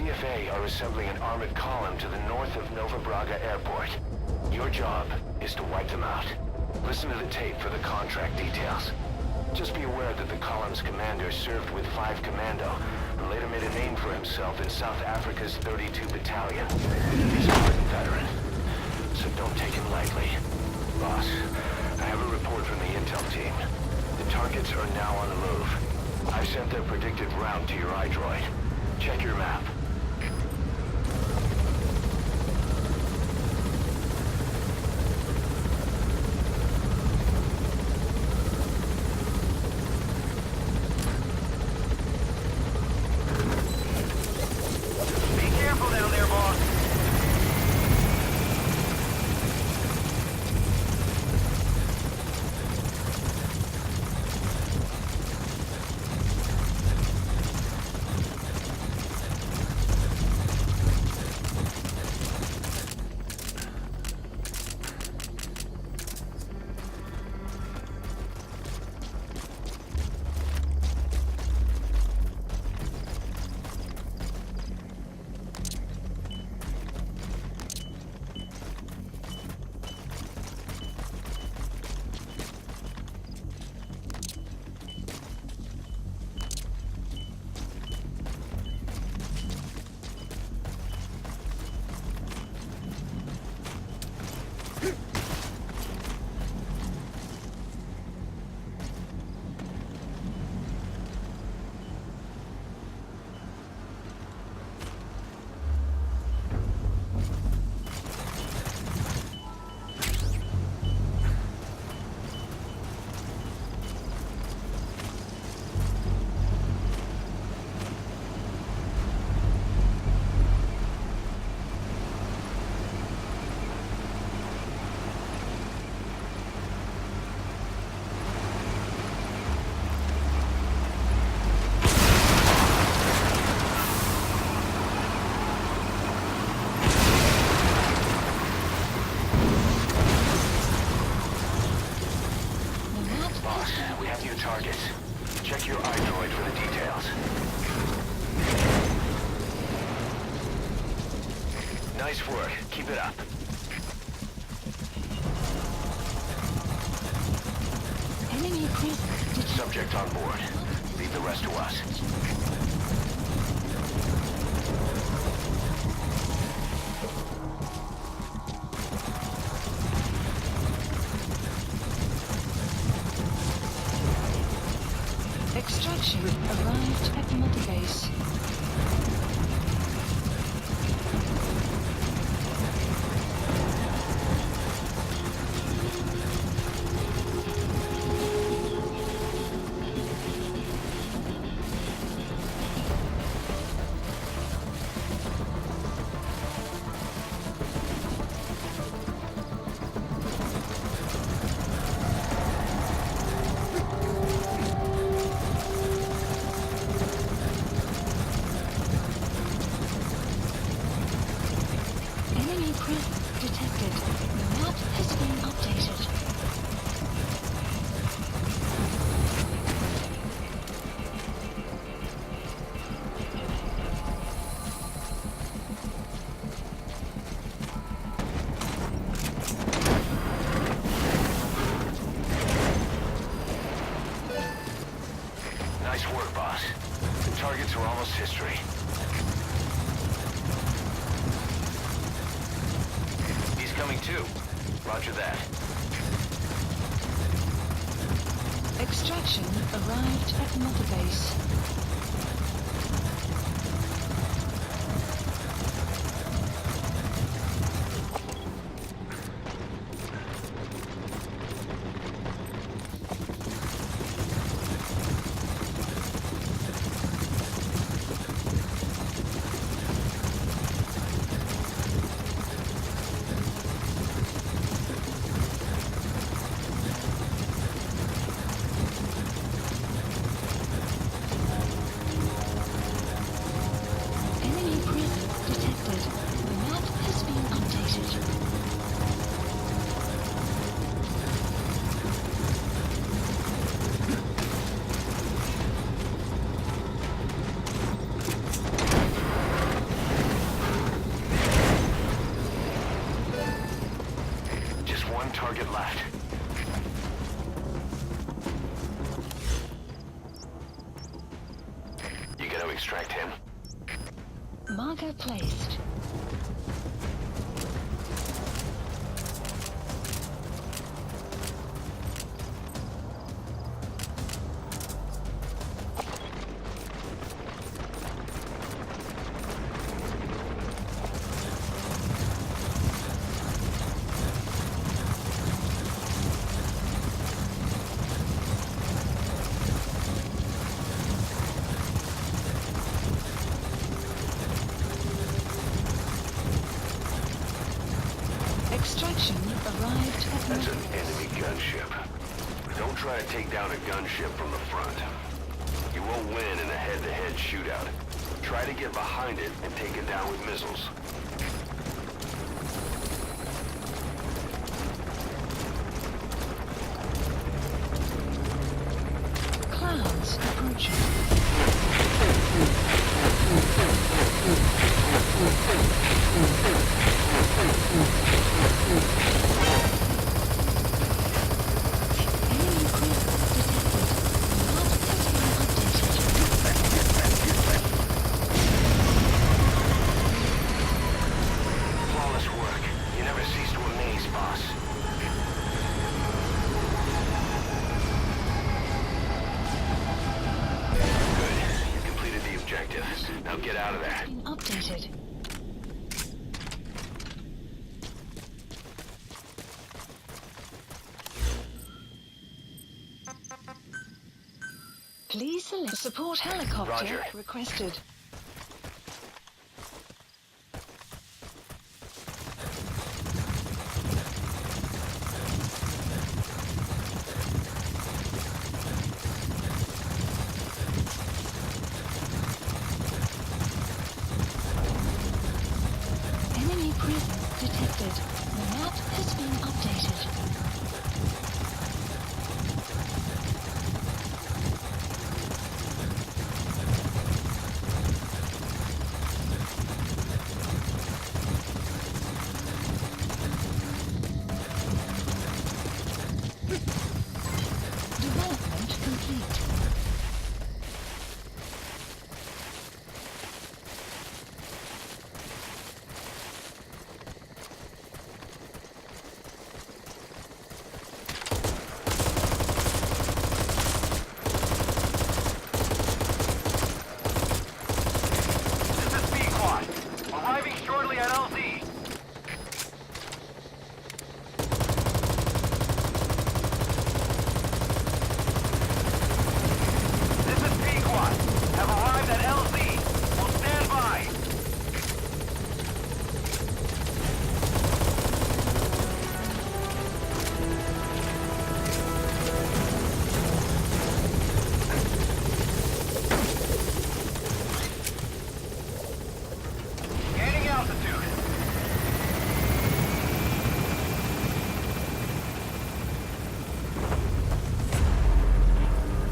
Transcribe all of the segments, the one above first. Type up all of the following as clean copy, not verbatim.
CFA are assembling an armored column to the north of Nova Braga Airport. Your job is to wipe them out. Listen to the tape for the contract details. Just be aware that the column's commander served with 5 Commando and later made a name for himself in South Africa's 32 Battalion. He's a hardened veteran, so don't take him lightly. Boss, I have a report from the intel team. The targets are now on the move. I've sent their predicted route to your iDroid. Check your map. Targets. Check your iDroid for the details. Nice work. Keep it up. Enemy equipment. Subject on board. Leave the rest to us. Extraction arrived at Mother Base. Detected. The map has been updated. Nice work, boss. The targets are almost history. Coming too. Roger that. Extraction arrived at Mother Base. one target left. You gotta extract him. Marker placed. Extraction arrived at That's an Memphis. enemy gunship. Don't try to take down a gunship from the front. You won't win in a head-to-head shootout. Try to get behind it and take it down with missiles. Clouds approaching. Enemy cruiser detected. Map has been updated. Flawless work. You never cease to amaze, boss. Good. You completed the objective. Now get out of there. Been updated. Please select support helicopter Roger. requested. Enemy presence detected. The map has been updated. Development complete. This is B-Quad. Arriving shortly at LZ. This is B-Quad. Have arrived at LZ. Will stand by. Gaining altitude.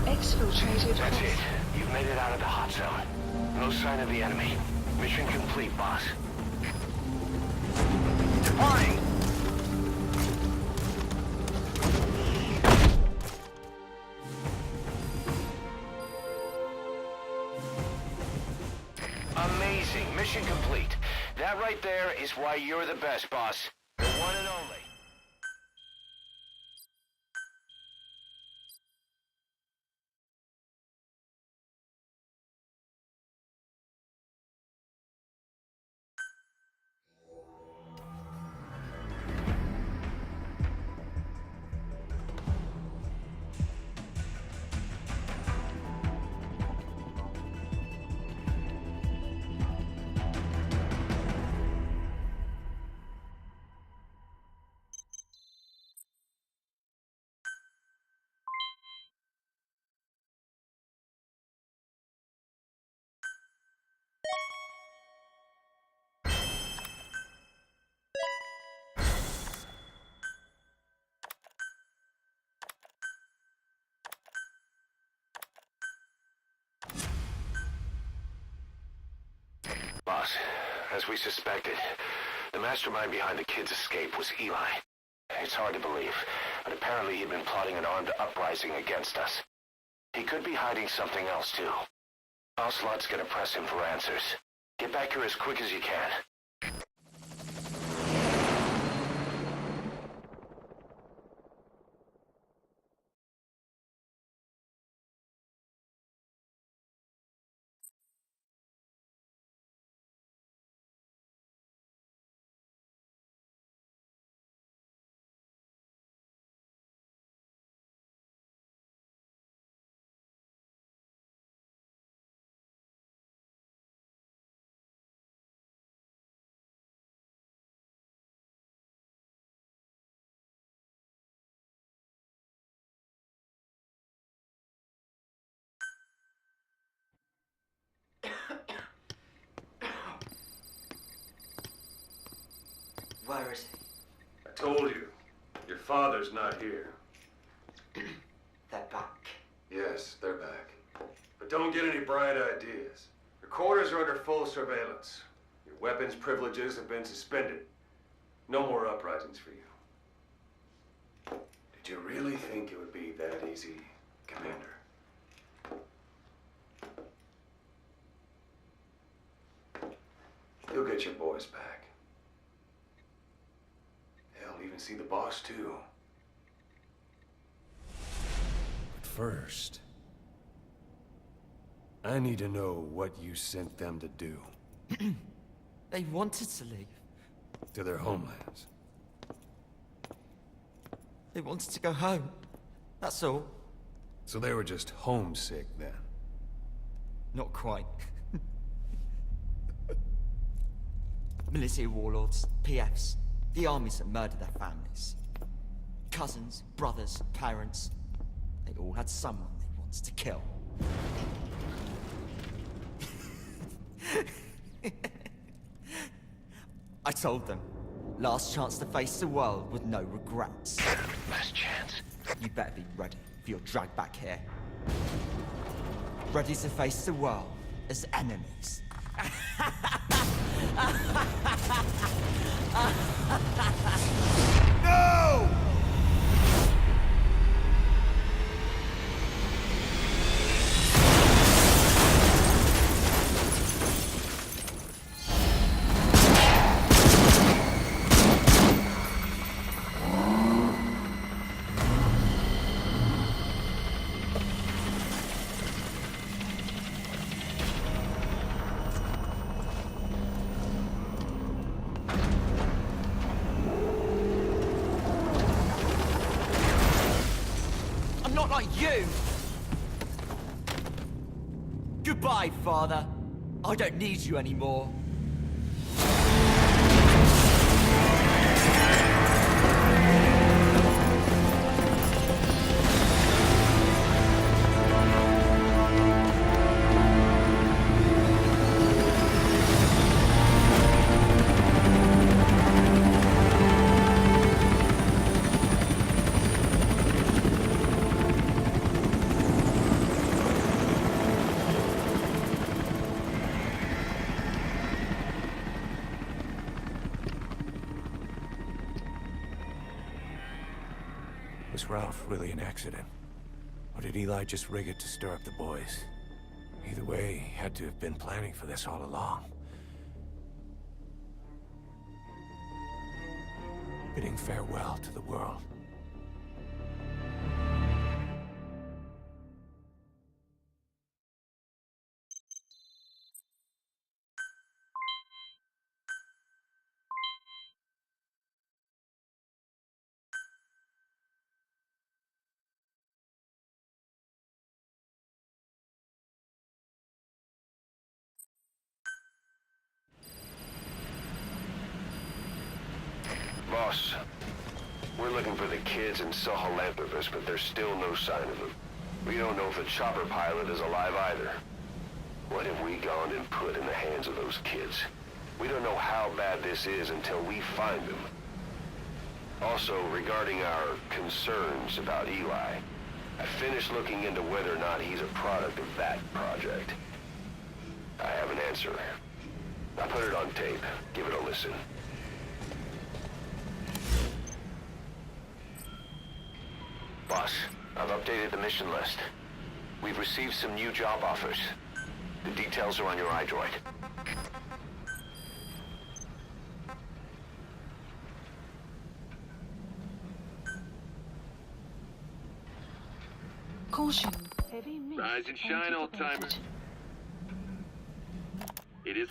Exfiltrated. That's it. You've made it out of the hot zone. No sign of the enemy. Mission complete, boss. Departing. Amazing. Mission complete. That right there is why you're the best, boss. The one and only. Boss, as we suspected, the mastermind behind the kid's escape was Eli. It's hard to believe, but apparently he'd been plotting an armed uprising against us. He could be hiding something else, too. Ocelot's gonna press him for answers. Get back here as quick as you can. Where is I told you, your father's not here. he? They're back. Yes, they're back. But don't get any bright ideas. Your quarters are under full surveillance. Your weapons privileges have been suspended. No more uprisings for you. Did you really think it would be that easy, Commander? You'll get your boys back. Hell, even see the boss, too. But first, I need to know what you sent them to do. They wanted to leave. To their homelands. They wanted to go home. That's all. So they were just homesick then. Not quite. Militia warlords, PFs, the armies that murdered their families. Cousins, brothers, parents. They all had someone they wanted to kill. I told them, last chance to face the world with no regrets. Last chance. You better be ready for your drag back here. Ready to face the world as enemies. No! I'm not like you! Goodbye, Father. I don't need you anymore. Was Ralph really an accident? Or did Eli just rig it to stir up the boys? Either way, he had to have been planning for this all along. Bidding farewell to the world. Boss, we're looking for the kids and Sahelanthropus, but there's still no sign of them. We don't know if the chopper pilot is alive either. What have we gone and put in the hands of those kids? We don't know how bad this is until we find them. Also, regarding our concerns about Eli, I finished looking into whether or not he's a product of that project. I have an answer. I put it on tape. Give it a listen. Boss, I've updated the mission list. We've received some new job offers. The details are on your iDroid. Caution. Heavy mist. Rise and shine, old-timer. anticipated. It is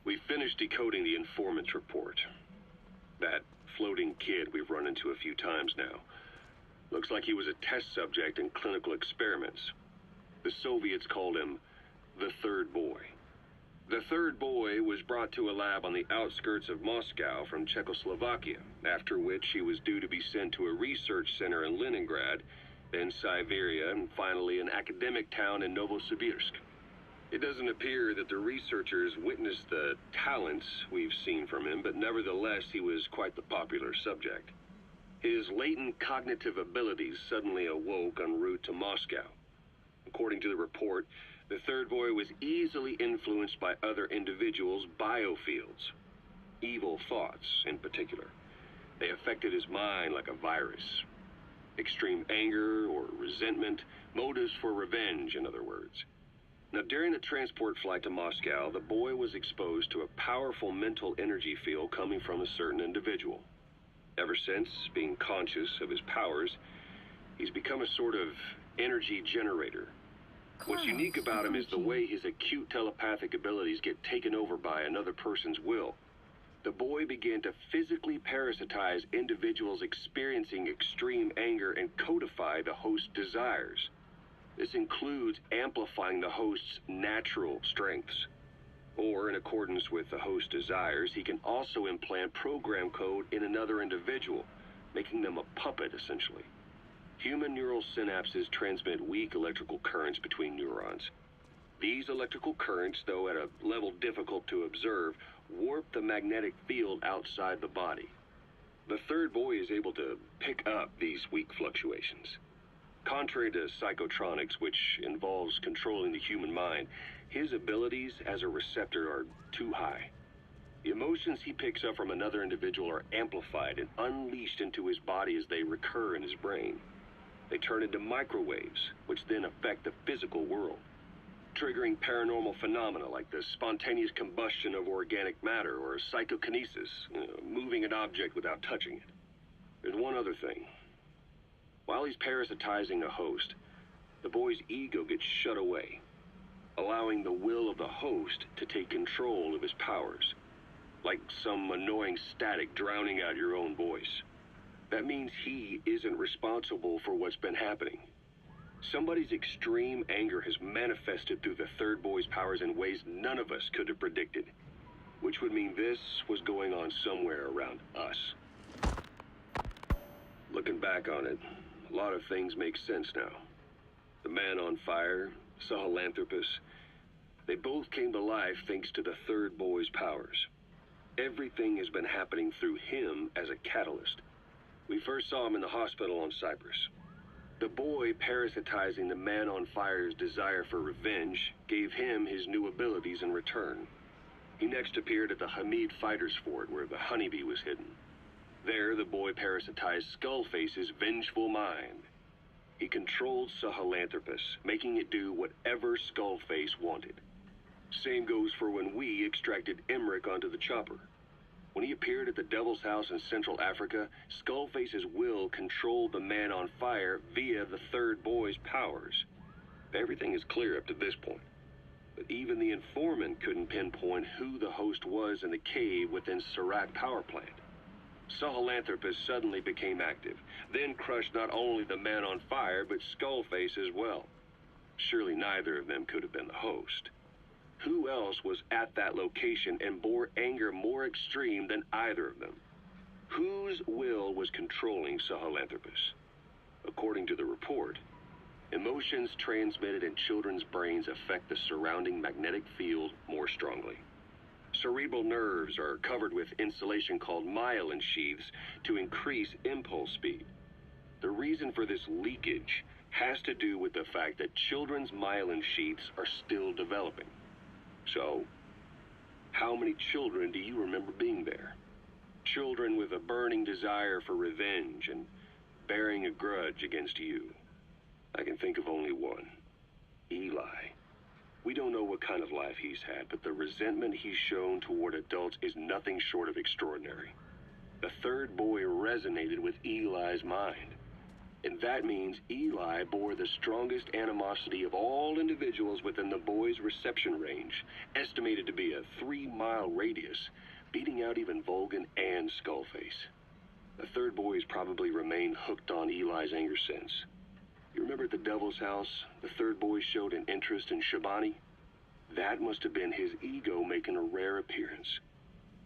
We finished decoding the informant's report. That floating kid we've run into a few times now. Looks like he was a test subject in clinical experiments. The Soviets called him the Third Boy. The Third Boy was brought to a lab on the outskirts of Moscow from Czechoslovakia, after which he was due to be sent to a research center in Leningrad, then Siberia, and finally an academic town in Novosibirsk. It doesn't appear that the researchers witnessed the talents we've seen from him, but nevertheless he was quite the popular subject. His latent cognitive abilities suddenly awoke en route to Moscow. According to the report, the Third Boy was easily influenced by other individuals' biofields. Evil thoughts, in particular. They affected his mind like a virus. Extreme anger or resentment, motives for revenge, in other words. Now, during the transport flight to Moscow, the boy was exposed to a powerful mental energy field coming from a certain individual. Ever since, being conscious of his powers, he's become a sort of energy generator. What's unique about him is the way his acute telepathic abilities get taken over by another person's will. The boy began to physically parasitize individuals experiencing extreme anger and codify the host's desires. This includes amplifying the host's natural strengths. Or, in accordance with the host's desires, he can also implant program code in another individual, making them a puppet, essentially. Human neural synapses transmit weak electrical currents between neurons. These electrical currents, though at a level difficult to observe, warp the magnetic field outside the body. The Third Boy is able to pick up these weak fluctuations. Contrary to psychotronics, which involves controlling the human mind, his abilities as a receptor are too high. The emotions he picks up from another individual are amplified and unleashed into his body as they recur in his brain. They turn into microwaves, which then affect the physical world, triggering paranormal phenomena like the spontaneous combustion of organic matter or psychokinesis, moving an object without touching it. There's one other thing. While he's parasitizing a host, the boy's ego gets shut away, allowing the will of the host to take control of his powers, like some annoying static drowning out your own voice. That means he isn't responsible for what's been happening. Somebody's extreme anger has manifested through the Third Boy's powers in ways none of us could have predicted, which would mean this was going on somewhere around us. Looking back on it, a lot of things make sense now. The man on fire, Sahelanthropus, they both came to life thanks to the Third Boy's powers. Everything has been happening through him as a catalyst. We first saw him in the hospital on Cyprus. The boy parasitizing the man on fire's desire for revenge gave him his new abilities in return. He next appeared at the Hamid Fighters Fort where the honeybee was hidden. There, the boy parasitized Skullface's vengeful mind. He controlled Sahelanthropus, making it do whatever Skullface wanted. Same goes for when we extracted Emmerich onto the chopper. When he appeared at the Devil's House in Central Africa, Skullface's will controlled the man on fire via the Third Boy's powers. Everything is clear up to this point. But even the informant couldn't pinpoint who the host was in the cave within Serac power plant. Sahelanthropus suddenly became active, then crushed not only the man on fire, but Skullface as well. Surely neither of them could have been the host. Who else was at that location and bore anger more extreme than either of them? Whose will was controlling Sahelanthropus? According to the report, emotions transmitted in children's brains affect the surrounding magnetic field more strongly. Cerebral nerves are covered with insulation called myelin sheaths to increase impulse speed. The reason for this leakage has to do with the fact that children's myelin sheaths are still developing. So, how many children do you remember being there? Children with a burning desire for revenge and bearing a grudge against you. I can think of only one. Eli. We don't know what kind of life he's had, but the resentment he's shown toward adults is nothing short of extraordinary. The third boy resonated with Eli's mind. And that means Eli bore the strongest animosity of all individuals within the boy's reception range, estimated to be a 3-mile radius, beating out even Volgan and Skullface. The third boy's probably remained hooked on Eli's anger since. You remember at the Devil's House, the third boy showed an interest in Shabani? That must have been his ego making a rare appearance.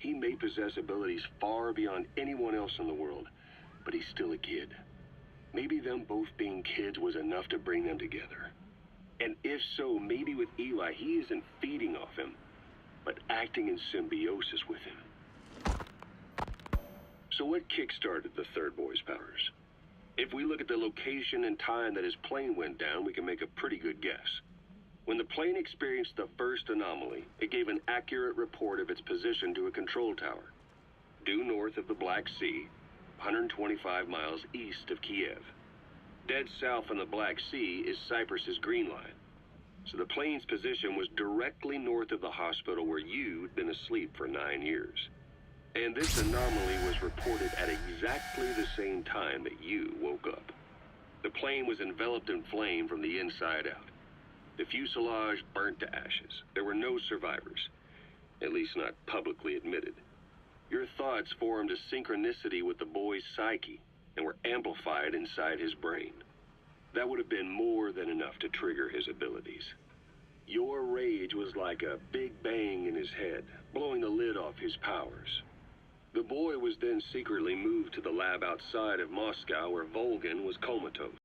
He may possess abilities far beyond anyone else in the world, but he's still a kid. Maybe them both being kids was enough to bring them together. And if so, maybe with Eli, he isn't feeding off him, but acting in symbiosis with him. So what kick-started the third boy's powers? If we look at the location and time that his plane went down, we can make a pretty good guess. When the plane experienced the first anomaly, it gave an accurate report of its position to a control tower, due north of the Black Sea, 125 miles east of Kiev. Dead south on the Black Sea is Cyprus's Green Line. So the plane's position was directly north of the hospital where you'd been asleep for 9 years. And this anomaly was reported at exactly the same time that you woke up. The plane was enveloped in flame from the inside out. The fuselage burnt to ashes. There were no survivors, at least not publicly admitted. Your thoughts formed a synchronicity with the boy's psyche and were amplified inside his brain. That would have been more than enough to trigger his abilities. Your rage was like a big bang in his head, blowing the lid off his powers. The boy was then secretly moved to the lab outside of Moscow where Volgan was comatose.